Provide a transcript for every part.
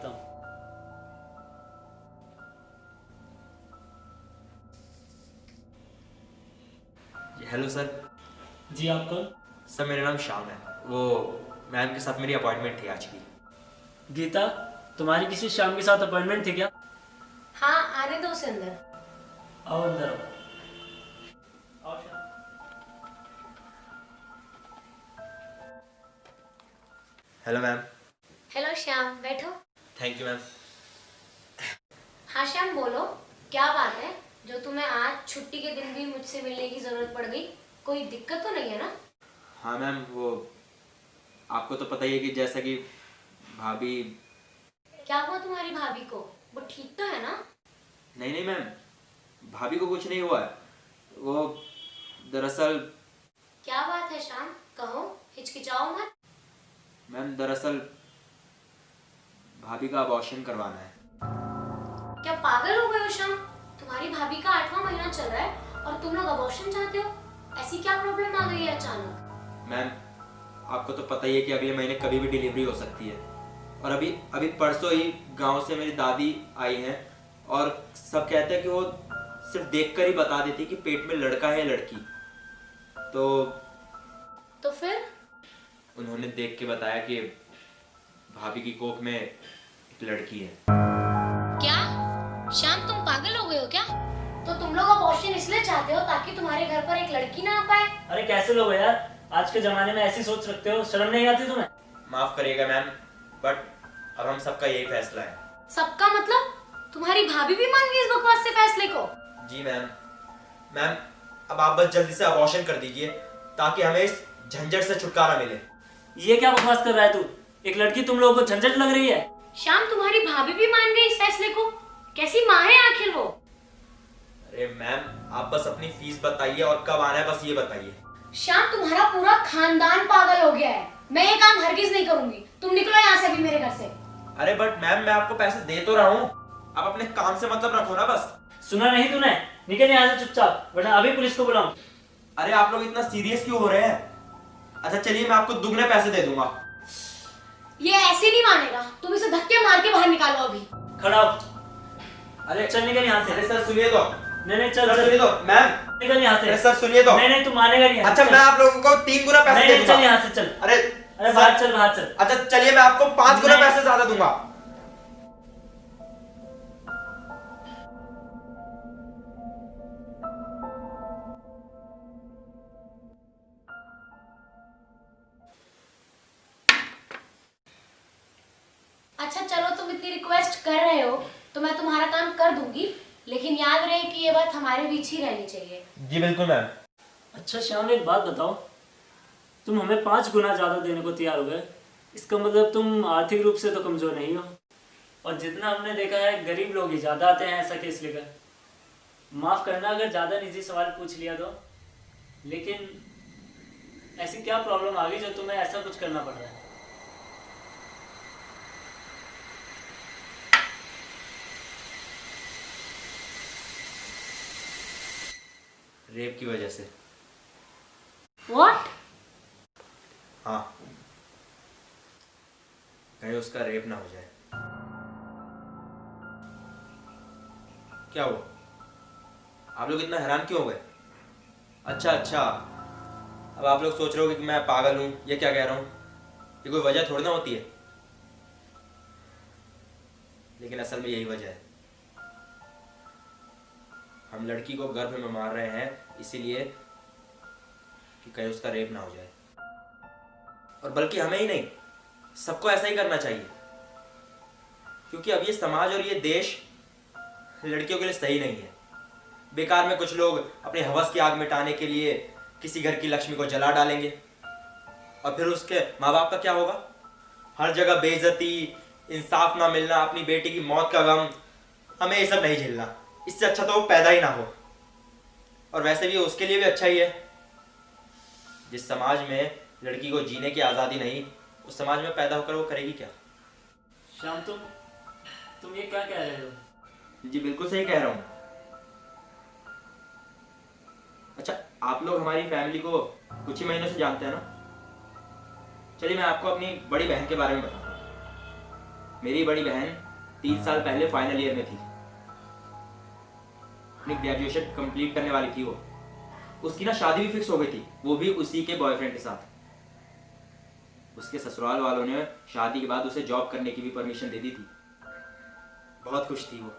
रखता हूँ। Hello sir. जी आप कौन? सर मेरा नाम श्याम है। वो मैम के साथ मेरी अपॉइंटमेंट थी आज की। गीता, तुम्हारी किसी शाम के साथ अपॉइंटमेंट थी क्या? हाँ, आने दो उसे अंदर। आओ अंदर आओ। आओ Shyam. Hello ma'am. Hello Shyam, बैठो। Thank you ma'am. हाँ श्याम, बोलो क्या बात है जो तुम्हें आज छुट्टी के दिन भी मुझसे मिलने की जरूरत पड़ गई? कोई दिक्कत तो नहीं है ना? हाँ मैम, वो आपको तो पता ही है कि जैसा कि भाभी। क्या हुआ तुम्हारी भाभी को? वो ठीक तो है ना? नहीं नहीं मैम, भाभी को कुछ नहीं हुआ है। वो दरअसल क्या बात है श्याम, कहो, हिचकिचाओ मत। मैम दरअसल भाभी का अबॉर्शन करवाना है। क्या पागल हो गए हो श्याम? तुम्हारी भाभी का 8वां महीना चल रहा है और तुम लोग अबॉर्शन चाहते हो? ऐसी क्या प्रॉब्लम आ गई है अचानक? मैम आपको तो पता ही है कि अगले महीने कभी भी डिलीवरी हो सकती है। और अभी अभी परसों ही गांव से मेरी दादी आई हैं और सब कहते हैं कि वो सिर्फ देखकर ही बता देती कि पेट में लड़का है लड़की। तो फिर? उन्होंने देख के बताया कि भाभी की कोख में एक लड़की है। क्या श्याम, तुम पागल हो गए हो क्या? तो तुम लोग अबॉर्शन इसलिए चाहते हो ताकि तुम्हारे घर पर एक लड़की ना आ पाए? अरे कैसे लोग हो यार, आज के जमाने में ऐसी सोच रखते हो? शर्म नहीं आती तुम्हें? माफ करिएगा मैम, बट अब हम सबका यही फैसला है। सबका मतलब? तुम्हारी भाभी भी मान गई इस बकवास से फैसले को? जी मैम। मैम अब आप बस जल्दी से अबॉर्शन कर दीजिए ताकि हमें इस झंझट से छुटकारा मिले। ये क्या बकवास कर रहा है तू? एक लड़की तुम लोगों को झंझट लग रही है? श्याम, तुम्हारी भाभी भी मान गई इस फैसले को? कैसी माँ है आखिर वो? अरे मैम आप बस अपनी फीस बताइए और कब आना है बस ये बताइए। श्याम, तुम्हारा पूरा खानदान पागल हो गया है। मैं ये काम हरगिज नहीं करूंगी। तुम निकलो यहाँ से अभी मेरे घर से। अरे बट मैम मैं आपको पैसे दे तो रहा हूँ, आप अपने काम से मतलब रखो ना बस। सुना नहीं तूने? निकल यहाँ से चुपचाप, वरना अभी पुलिस को बुलाऊं। अरे आप लोग इतना सीरियस क्यों हो रहे हैं? अच्छा चलिए मैं आपको दुगने पैसे दे दूंगा। ये ऐसे नहीं मानेगा। तुम इसे धक्के मार के बाहर निकालो अभी। खड़ा हो। अरे चल निकल यहाँ से। अरे सर सुनिए तो। नहीं नहीं चल सर चल। सुनिए तो मैम। निकल यहाँ से। अरे सर सुनिए तो। नहीं नहीं तू मानेगा नहीं। अच्छा चल। मैं आप लोगों को 3 गुना पैसे नहीं दे नहीं दूंगा। चल यहाँ से चल। अरे अरे बाहर चल, बाहर चल। अच्छा चलिए मैं आपको 5 गुना नहीं। पैसे ज्यादा दूंगा। अच्छा चलो, तुम इतनी रिक्वेस्ट कर रहे हो तो मैं तुम्हारा काम कर दूंगी, लेकिन याद रहे कि ये बात हमारे बीच ही रहनी चाहिए। जी बिल्कुल मैम। अच्छा श्याम, एक बात बताओ, तुम हमें 5 गुना ज्यादा देने को तैयार हो गए, इसका मतलब तुम आर्थिक रूप से तो कमजोर नहीं हो? और जितना हमने देखा है गरीब लोग ही ज्यादा आते हैं ऐसा केस लेकर। माफ करना अगर ज्यादा निजी सवाल पूछ लिया तो, लेकिन ऐसी क्या प्रॉब्लम आ गई जो तुम्हें ऐसा कुछ करना पड़ रहा है? रेप की वजह से। What? हाँ, कहीं उसका रेप ना हो जाए। क्या हुआ, आप लोग इतना हैरान क्यों हो गए? अच्छा अच्छा, अब आप लोग सोच रहे हो कि मैं पागल हूँ, ये क्या कह रहा हूँ, ये कोई वजह थोड़ी ना होती है। लेकिन असल में यही वजह है। हम लड़की को गर्भ में मार रहे हैं इसीलिए कि कहीं उसका रेप ना हो जाए। और बल्कि हमें ही नहीं, सबको ऐसा ही करना चाहिए, क्योंकि अब ये समाज और ये देश लड़कियों के लिए सही नहीं है। बेकार में कुछ लोग अपने हवस की आग मिटाने के लिए किसी घर की लक्ष्मी को जला डालेंगे और फिर उसके माँ बाप का क्या होगा? हर जगह बेइज्जती, इंसाफ ना मिलना, अपनी बेटी की मौत का गम। हमें ये सब नहीं झेलना। इससे अच्छा तो वो पैदा ही ना हो। और वैसे भी उसके लिए भी अच्छा ही है। जिस समाज में लड़की को जीने की आज़ादी नहीं, उस समाज में पैदा होकर वो करेगी क्या? श्याम, तुम ये क्या कह रहे हो? जी बिल्कुल सही कह रहा हूँ। अच्छा आप लोग हमारी फैमिली को कुछ ही महीनों से जानते हैं ना? चलिए मैं आपको अपनी बड़ी बहन के बारे में बताता हूँ। मेरी बड़ी बहन 3 साल पहले फाइनल ईयर में थी, अपनी ग्रेजुएशन कंप्लीट करने वाली थी वो। उसकी ना शादी भी फिक्स हो गई थी, वो भी उसी के बॉयफ्रेंड के साथ। उसके ससुराल वालों ने शादी के बाद उसे जॉब करने की भी परमिशन दे दी थी। बहुत खुश थी वो।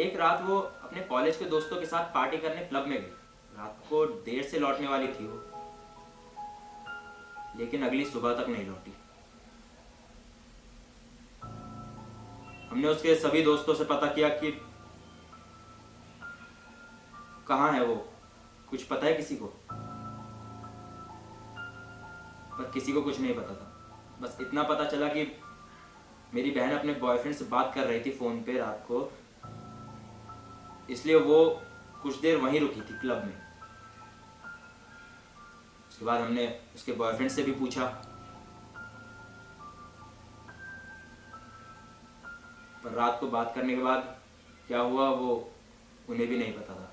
एक रात वो अपने कॉलेज के दोस्तों के साथ पार्टी करने क्लब में गई। रात को देर से लौटने वाली थी वो, लेकिन अगली सुबह तक नहीं लौटी। हमने उसके सभी दोस्तों से पता किया कि कहाँ है वो, कुछ पता है किसी को? पर किसी को कुछ नहीं पता था। बस इतना पता चला कि मेरी बहन अपने बॉयफ्रेंड से बात कर रही थी फोन पे रात को, इसलिए वो कुछ देर वहीं रुकी थी क्लब में। उसके बाद हमने उसके बॉयफ्रेंड से भी पूछा, पर रात को बात करने के बाद क्या हुआ वो उन्हें भी नहीं पता था।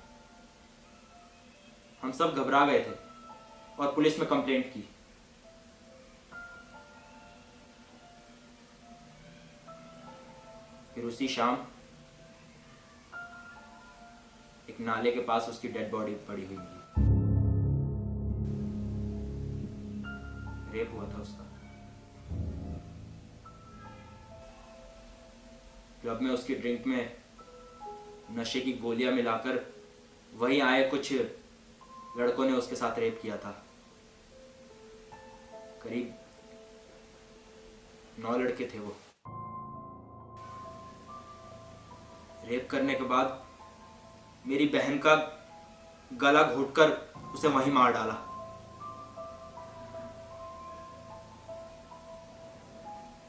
हम सब घबरा गए थे और पुलिस में कंप्लेंट की। फिर उसी शाम एक नाले के पास उसकी डेड बॉडी पड़ी हुई मिली। रेप हुआ था उसका। क्लब में उसकी ड्रिंक में नशे की गोलियां मिलाकर वहीं आए कुछ लड़कों ने उसके साथ रेप किया था। करीब 9 लड़के थे वो। रेप करने के बाद मेरी बहन का गला घोटकर उसे वहीं मार डाला।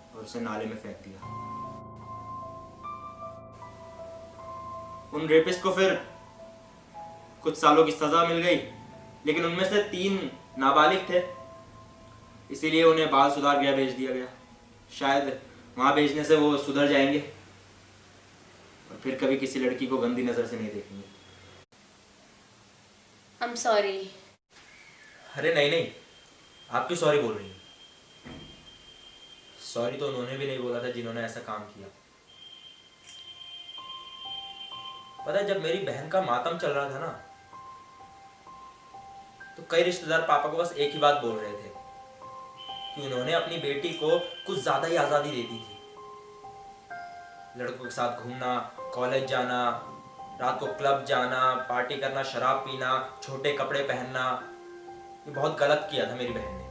और उसे नाले में फेंक दिया। उन रेपिस्ट को फिर कुछ सालों की सजा मिल गई, लेकिन उनमें से 3 नाबालिग थे, इसीलिए उन्हें बाल सुधार गृह भेज दिया गया। शायद वहां भेजने से वो सुधर जाएंगे और फिर कभी किसी लड़की को गंदी नजर से नहीं देखेंगे। I'm sorry. अरे नहीं नहीं, आप क्यों सॉरी बोल रही हैं? सॉरी तो उन्होंने भी नहीं बोला था जिन्होंने ऐसा काम किया। पता है, जब मेरी बहन का मातम चल रहा था ना, तो कई रिश्तेदार पापा को बस एक ही बात बोल रहे थे कि उन्होंने अपनी बेटी को कुछ ज्यादा ही आजादी दे दी थी। लड़कों के साथ घूमना, कॉलेज जाना, रात को क्लब जाना, पार्टी करना, शराब पीना, छोटे कपड़े पहनना, ये बहुत गलत किया था मेरी बहन ने।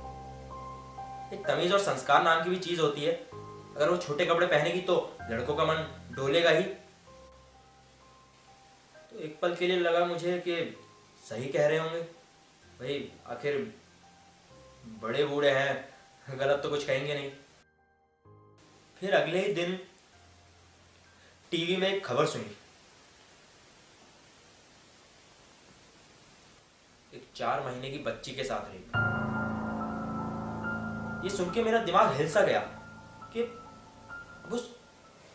एक तमीज और संस्कार नाम की भी चीज होती है। अगर वो छोटे कपड़े पहनेगी तो लड़कों का मन डोलेगा ही। तो एक पल के लिए लगा मुझे कि सही कह रहे होंगे भाई, आखिर बड़े बूढ़े हैं, गलत तो कुछ कहेंगे नहीं। फिर अगले ही दिन टीवी में एक खबर सुनी। एक 4 महीने की बच्ची के साथ रेप। ये सुन के मेरा दिमाग हिल सा गया कि उस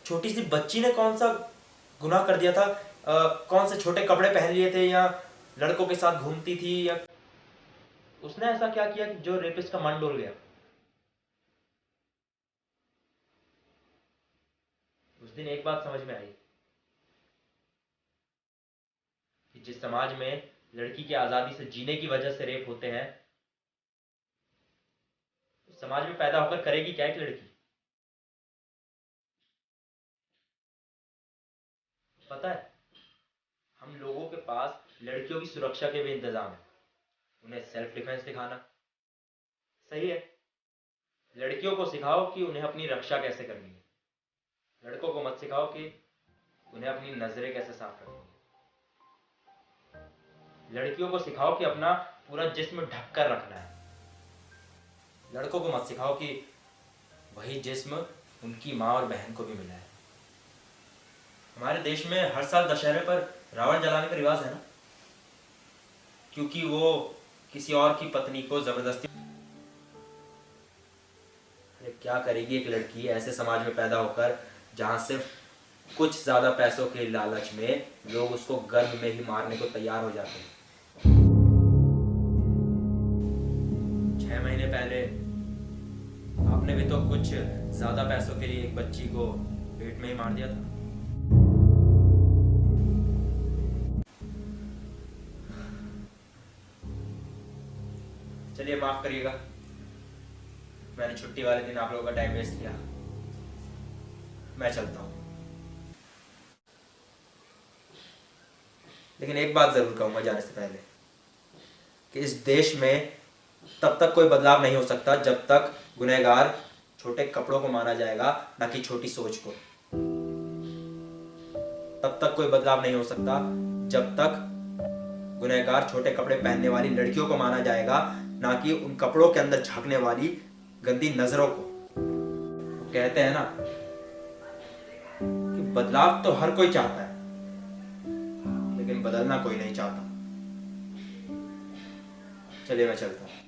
छोटी सी बच्ची ने कौन सा गुनाह कर दिया था। कौन से छोटे कपड़े पहन लिए थे, या लड़कों के साथ घूमती थी, या उसने ऐसा क्या किया कि जो रेपिस्ट का मन डोल गया। उस दिन एक बात समझ में आई कि जिस समाज में लड़की की आजादी से जीने की वजह से रेप होते हैं, उस समाज में पैदा होकर करेगी क्या एक लड़की? पता है, हम लोगों के पास लड़कियों की सुरक्षा के भी इंतजाम है। उन्हें सेल्फ डिफेंस सिखाना सही है। लड़कियों को सिखाओ कि उन्हें अपनी रक्षा कैसे करनी है। लड़कों को मत सिखाओ कि उन्हें अपनी नजरें कैसे साफ रखनी है। लड़कियों को सिखाओ कि अपना पूरा जिस्म ढककर रखना है। लड़कों को मत सिखाओ कि वही जिस्म उनकी माँ और बहन को भी मिला है। हमारे देश में हर साल दशहरे पर रावण जलाने का रिवाज है ना, क्योंकि वो किसी और की पत्नी को जबरदस्ती। अरे क्या करेगी एक लड़की ऐसे समाज में पैदा होकर जहां सिर्फ कुछ ज्यादा पैसों के लालच में लोग उसको गर्भ में ही मारने को तैयार हो जाते हैं। 6 महीने पहले आपने भी तो कुछ ज्यादा पैसों के लिए एक बच्ची को पेट में ही मार दिया था। चलिए माफ करिएगा, मैंने छुट्टी वाले दिन आप लोगों का टाइम वेस्ट किया। मैं चलता हूँ, लेकिन एक बात जरूर कहूंगा जाने से पहले कि इस देश में तब तक कोई बदलाव नहीं हो सकता जब तक गुनहगार छोटे कपड़ों को माना जाएगा, ना कि छोटी सोच को। तब तक कोई बदलाव नहीं हो सकता जब तक गुनहगार छोटे कपड़े पहनने वाली लड़कियों को माना जाएगा, ना कि उन कपड़ों के अंदर झांकने वाली गंदी नजरों को। कहते हैं ना कि बदलाव तो हर कोई चाहता है, लेकिन बदलना कोई नहीं चाहता। चलिए मैं चलता हूं।